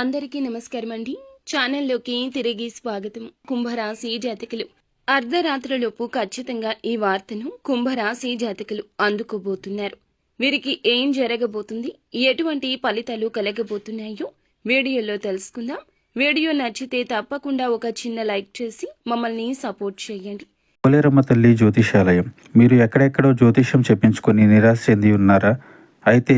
అందరికీ నమస్కారం అండి. ఛానల్లోకి తిరిగి స్వాగతం. కుంభరాశి జాతకులు అర్ధరాత్రిలోపు ఖచ్చితంగా ఈ వార్తను కుంభరాశి జాతకులు అందుకోబోతున్నారు. వీరికి ఏం జరగబోతుంది, ఎటువంటి ఫలితాలు కలగబోతున్నాయో వీడియోలో తెలుసుకుందాం. వీడియో నచ్చితే తప్పకుండా ఒక చిన్న లైక్ చేసి మమ్మల్ని సపోర్ట్ చేయండి. పోలేరమ్మ తల్లి జ్యోతిషాలయం. మీరు ఎక్కడెక్కడో జ్యోతిష్యం చెప్పించుకొని నిరాశ చెంది ఉన్నారా? అయితే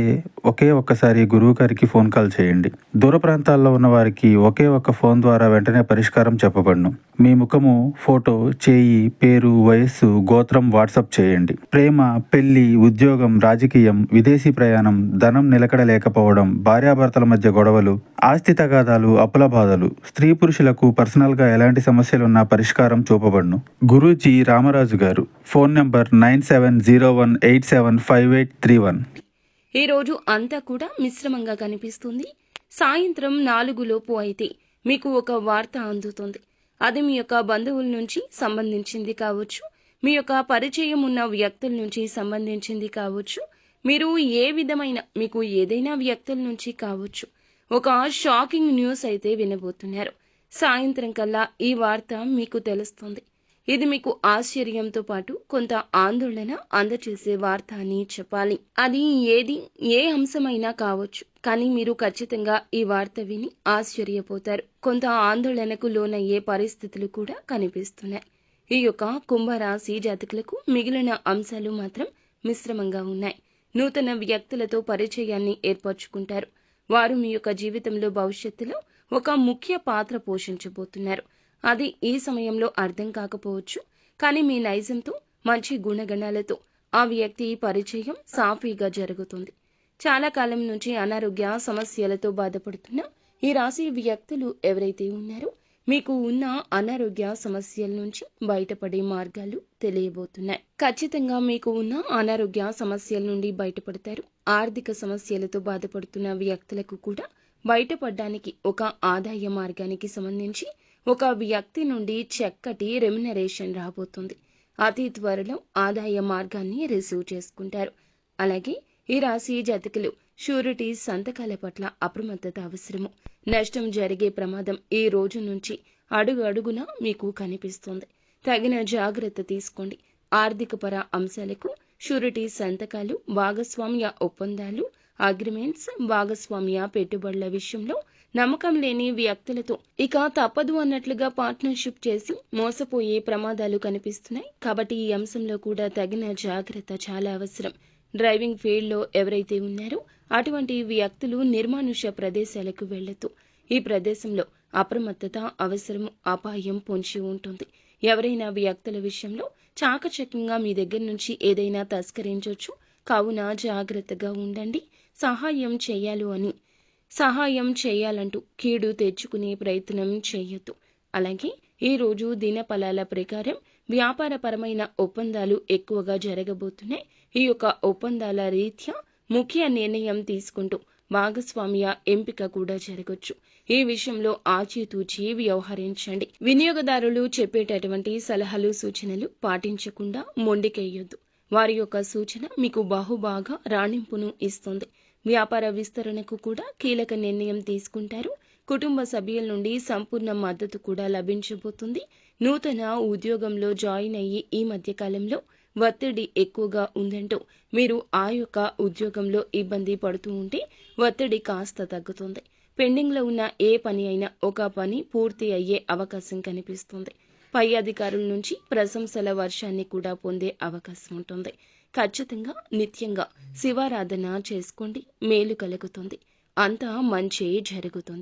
ఒక్కసారి గురువు గారికి ఫోన్ కాల్ చేయండి. దూర ప్రాంతాల్లో ఉన్న వారికి ఒకే ఒక్క ఫోన్ ద్వారా వెంటనే పరిష్కారం చెప్పబడును. మీ ముఖము, ఫోటో, చేయి, పేరు, వయస్సు, గోత్రం వాట్సాప్ చేయండి. ప్రేమ, పెళ్లి, ఉద్యోగం, రాజకీయం, విదేశీ ప్రయాణం, ధనం నిలకడ లేకపోవడం, భార్యాభర్తల మధ్య గొడవలు, ఆస్తి తగాదాలు, అప్పుల బాధలు, స్త్రీ పురుషులకు పర్సనల్ గా ఎలాంటి సమస్యలున్నా పరిష్కారం చూపబడును. గురూజీ రామరాజు గారు. Phone number 9701875831. ఈ రోజు అంతా కూడా మిశ్రమంగా కనిపిస్తుంది. సాయంత్రం 4 లోపు అయితే మీకు ఒక వార్త అందుతుంది. అది మీ యొక్క బంధువుల నుంచి సంబంధించింది కావచ్చు, మీ యొక్క పరిచయం ఉన్న వ్యక్తుల నుంచి సంబంధించింది కావచ్చు, మీరు ఏ విధమైన మీకు ఏదైనా వ్యక్తుల నుంచి కావచ్చు. ఒక షాకింగ్ న్యూస్ అయితే వినబోతున్నారు. సాయంత్రం కల్లా ఈ వార్త మీకు తెలుస్తుంది. ఇది మీకు ఆశ్చర్యంతో పాటు కొంత ఆందోళన అందచేసే వార్త అని చెప్పాలి. అది ఏ అంశమైనా కావచ్చు, కానీ మీరు ఖచ్చితంగా ఈ వార్త విని ఆశ్చర్యపోతారు. కొంత ఆందోళనకు లోనయ్యే పరిస్థితులు కూడా కనిపిస్తున్నాయి. ఈ యొక్క కుంభరాశి జాతకులకు మిగిలిన అంశాలు మాత్రం మిశ్రమంగా ఉన్నాయి. నూతన వ్యక్తులతో పరిచయాన్ని ఏర్పరచుకుంటారు. వారు మీ యొక్క జీవితంలో భవిష్యత్తులో ఒక ముఖ్య పాత్ర పోషించబోతున్నారు. అది ఈ సమయంలో అర్థం కాకపోవచ్చు, కానీ మీ నైజంతో, మంచి గుణగణాలతో ఆ వ్యక్తి పరిచయం సాఫీగా జరుగుతుంది. చాలా కాలం నుంచి అనారోగ్య సమస్యలతో బాధపడుతున్న ఈ రాశి వ్యక్తులు ఎవరైతే ఉన్నారో మీకు ఉన్న అనారోగ్య సమస్యల నుంచి బయటపడే మార్గాలు తెలియబోతున్నాయి. ఖచ్చితంగా మీకు ఉన్న అనారోగ్య సమస్యల నుండి బయటపడతారు. ఆర్థిక సమస్యలతో బాధపడుతున్న వ్యక్తులకు కూడా బయటపడడానికి ఒక ఆదాయ మార్గానికి సంబంధించి ఒక వ్యక్తి నుండి చక్కటి రెమ్యునరేషన్ రాబోతుంది. అతి త్వరలో ఆదాయ మార్గాన్ని రిసీవ్ చేసుకుంటారు. అలాగే ఈ రాశి జాతకులు షూరిటీ సంతకాల పట్ల అప్రమత్తత అవసరము. నష్టం జరిగే ప్రమాదం ఈ రోజు నుంచి అడుగు అడుగున మీకు కనిపిస్తుంది. తగిన జాగ్రత్త తీసుకోండి. ఆర్థిక పర అంశాలకు షూరిటీ సంతకాలు, భాగస్వామ్య ఒప్పందాలు, అగ్రిమెంట్స్, భాగస్వామ్య పెట్టుబడుల విషయంలో నమ్మకం లేని వ్యక్తులతో ఇక తప్పదు అన్నట్లుగా పార్ట్నర్షిప్ చేసి మోసపోయే ప్రమాదాలు కనిపిస్తున్నాయి. కాబట్టి ఈ అంశంలో కూడా తగిన జాగ్రత్త చాలా అవసరం. డ్రైవింగ్ ఫీల్డ్లో ఎవరైతే ఉన్నారో అటువంటి వ్యక్తులు నిర్మానుష్య ప్రదేశాలకు వెళ్లొద్దు. ఈ ప్రదేశంలో అప్రమత్తత అవసరం. అపాయం పొంచి ఉంటుంది. ఎవరైనా వ్యక్తుల విషయంలో చాకచక్యంగా మీ దగ్గర నుంచి ఏదైనా తస్కరించవచ్చు. కావున జాగ్రత్తగా ఉండండి. సహాయం చేయాలంటూ కీడు తెచ్చుకునే ప్రయత్నం చేయొద్దు. అలాగే ఈ రోజు దినఫలాల ప్రకారం వ్యాపారపరమైన ఒప్పందాలు ఎక్కువగా జరగబోతున్నాయి. ఈ యొక్క ఒప్పందాల రీత్యా ముఖ్య నిర్ణయం తీసుకుంటూ భాగస్వామ్య ఎంపిక కూడా జరగొచ్చు. ఈ విషయంలో ఆచితూచి వ్యవహరించండి. వినియోగదారులు చెప్పేటటువంటి సలహాలు, సూచనలు పాటించకుండా మొండికెయ్యొద్దు. వారి యొక్క సూచన మీకు బహుబాగా రాణింపును ఇస్తుంది. వ్యాపార విస్తరణకు కూడా కీలక నిర్ణయం తీసుకుంటారు. కుటుంబ సభ్యుల నుండి సంపూర్ణ మద్దతు కూడా లభించబోతుంది. నూతన ఉద్యోగంలో జాయిన్ అయ్యి ఈ మధ్య కాలంలో ఒత్తిడి ఎక్కువగా ఉందంటూ మీరు ఆ యొక్క ఉద్యోగంలో ఇబ్బంది పడుతూ ఉంటే ఒత్తిడి కాస్త తగ్గుతుంది. పెండింగ్లో ఉన్న ఏ పని అయినా ఒక పని పూర్తి అయ్యే అవకాశం కనిపిస్తుంది. పై అధికారుల నుంచి ప్రశంసల వర్షాన్ని కూడా పొందే అవకాశం ఉంటుంది. ఖచ్చితంగా నిత్యంగా శివారాధన చేసుకోండి. మేలు కలుగుతుంది. అంతా మంచి జరుగుతుంది.